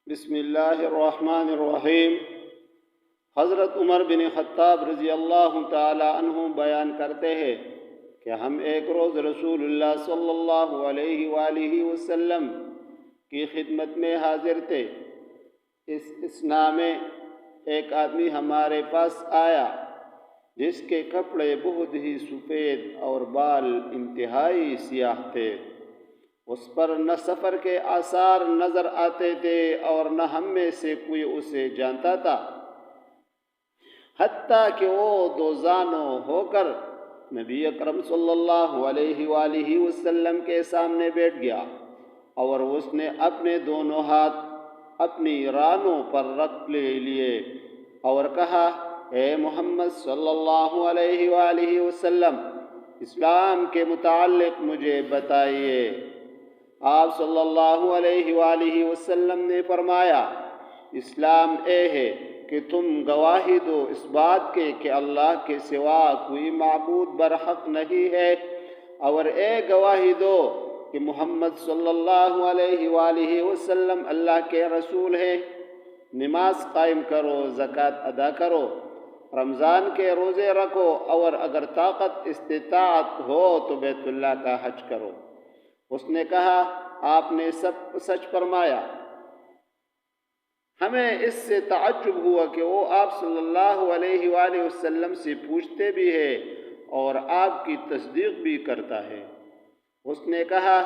بسم اللہ الرحمن الرحیم۔ حضرت عمر بن خطاب رضی اللہ تعالی عنہ بیان کرتے ہیں کہ ہم ایک روز رسول اللہ صلی اللہ علیہ وآلہ وسلم کی خدمت میں حاضر تھے۔ اس اثناء میں ایک آدمی ہمارے پاس آیا جس کے کپڑے بہت ہی سفید اور بال انتہائی سیاہ تھے۔ اس پر نہ سفر کے آثار نظر آتے تھے اور نہ ہم میں سے کوئی اسے جانتا تھا، حتیٰ کہ وہ دوزانوں ہو کر نبی اکرم صلی اللہ علیہ وآلہ وسلم کے سامنے بیٹھ گیا اور اس نے اپنے دونوں ہاتھ اپنی رانوں پر رکھ لیے اور کہا، اے محمد صلی اللہ علیہ وآلہ وسلم، اسلام کے متعلق مجھے بتائیے۔ آپ صلی اللہ علیہ وآلہ وسلم نے فرمایا، اسلام اے ہے کہ تم گواہی دو اس بات کے کہ اللہ کے سوا کوئی معبود برحق نہیں ہے، اور اے گواہی دو کہ محمد صلی اللہ علیہ وآلہ وسلم اللہ کے رسول ہے۔ نماز قائم کرو، زکوٰۃ ادا کرو، رمضان کے روزے رکھو، اور اگر طاقت استطاعت ہو تو بیت اللہ کا حج کرو۔ اس نے کہا، آپ نے سب سچ فرمایا۔ ہمیں اس سے تعجب ہوا کہ وہ آپ صلی اللہ علیہ وآلہ وسلم سے پوچھتے بھی ہے اور آپ کی تصدیق بھی کرتا ہے۔ اس نے کہا،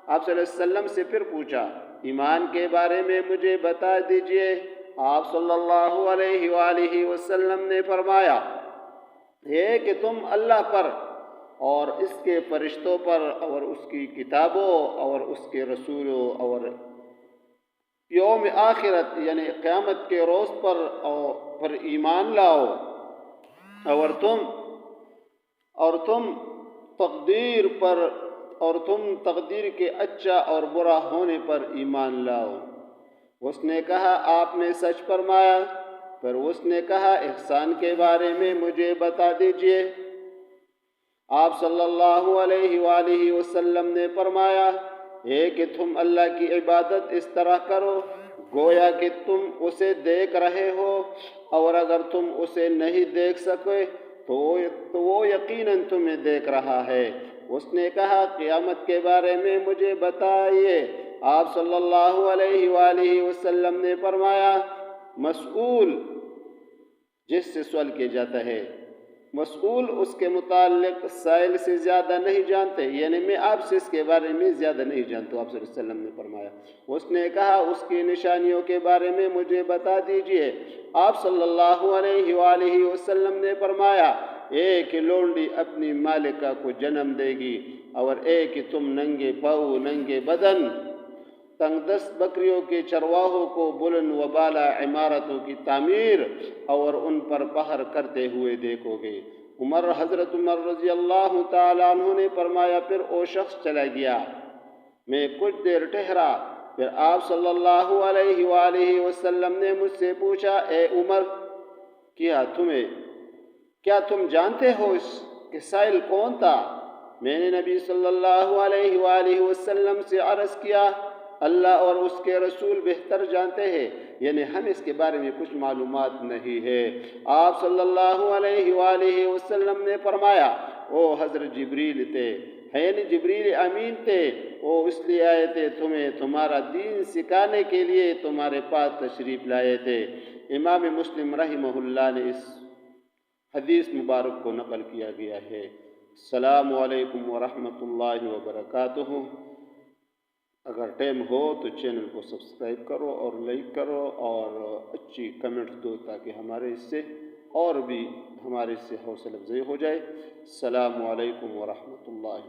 آپ صلی اللہ علیہ وسلم سے پھر پوچھا، ایمان کے بارے میں مجھے بتا دیجئے۔ آپ صلی اللہ علیہ وآلہ وسلم نے فرمایا، یہ کہ تم اللہ پر اور اس کے فرشتوں پر اور اس کی کتابوں اور اس کے رسولوں اور یوم آخرت یعنی قیامت کے روز پر ایمان لاؤ، اور تم تقدیر کے اچھا اور برا ہونے پر ایمان لاؤ۔ اس نے کہا، آپ نے سچ فرمایا۔ پھر اس نے کہا، احسان کے بارے میں مجھے بتا دیجئے۔ آپ صلی اللہ علیہ وآلہ وسلم نے فرمایا، کہ تم اللہ کی عبادت اس طرح کرو گویا کہ تم اسے دیکھ رہے ہو، اور اگر تم اسے نہیں دیکھ سکے تو وہ یقیناً تمہیں دیکھ رہا ہے۔ اس نے کہا، قیامت کے بارے میں مجھے بتائیے۔ آپ صلی اللہ علیہ وآلہ وسلم نے فرمایا، مسئول جس سے سوال کیا جاتا ہے، مسئول اس کے متعلق سائل سے زیادہ نہیں جانتے، یعنی میں آپ سے اس کے بارے میں زیادہ نہیں جانتا، آپ صلی اللہ علیہ وسلم نے فرمایا۔ اس نے کہا، اس کی نشانیوں کے بارے میں مجھے بتا دیجئے۔ آپ صلی اللہ علیہ وآلہ وسلم نے فرمایا، ایک لونڈی اپنی مالکہ کو جنم دے گی، اور ایک تم ننگے پاؤں ننگے بدن تنگ دست بکریوں کے چرواہوں کو بلند و بالا عمارتوں کی تعمیر اور ان پر پہر کرتے ہوئے دیکھو گے۔ حضرت عمر رضی اللہ تعالیٰ عنہ نے فرمایا، پھر وہ شخص چلا گیا۔ میں کچھ دیر ٹھہرا، پھر آپ صلی اللہ علیہ وآلہ وسلم نے مجھ سے پوچھا، اے عمر، کیا تم جانتے ہو کہ سائل کون تھا؟ میں نے نبی صلی اللہ علیہ وآلہ وسلم سے عرض کیا، اللہ اور اس کے رسول بہتر جانتے ہیں، یعنی ہم اس کے بارے میں کچھ معلومات نہیں ہے۔ آپ صلی اللہ علیہ وآلہ وسلم نے فرمایا، وہ حضرت جبریل تھے، یعنی جبریل امین تھے، وہ اس لیے آئے تھے، تمہیں تمہارا دین سکھانے کے لیے تمہارے پاس تشریف لائے تھے۔ امام مسلم رحمہ اللہ نے اس حدیث مبارک کو نقل کیا گیا ہے۔ السلام علیکم ورحمۃ اللہ وبرکاتہ۔ اگر ٹائم ہو تو چینل کو سبسکرائب کرو اور لائک کرو اور اچھی کمنٹس دو تاکہ ہمارے اس سے حوصلہ افزائی ہو جائے۔ السلام علیکم ورحمۃ اللہ۔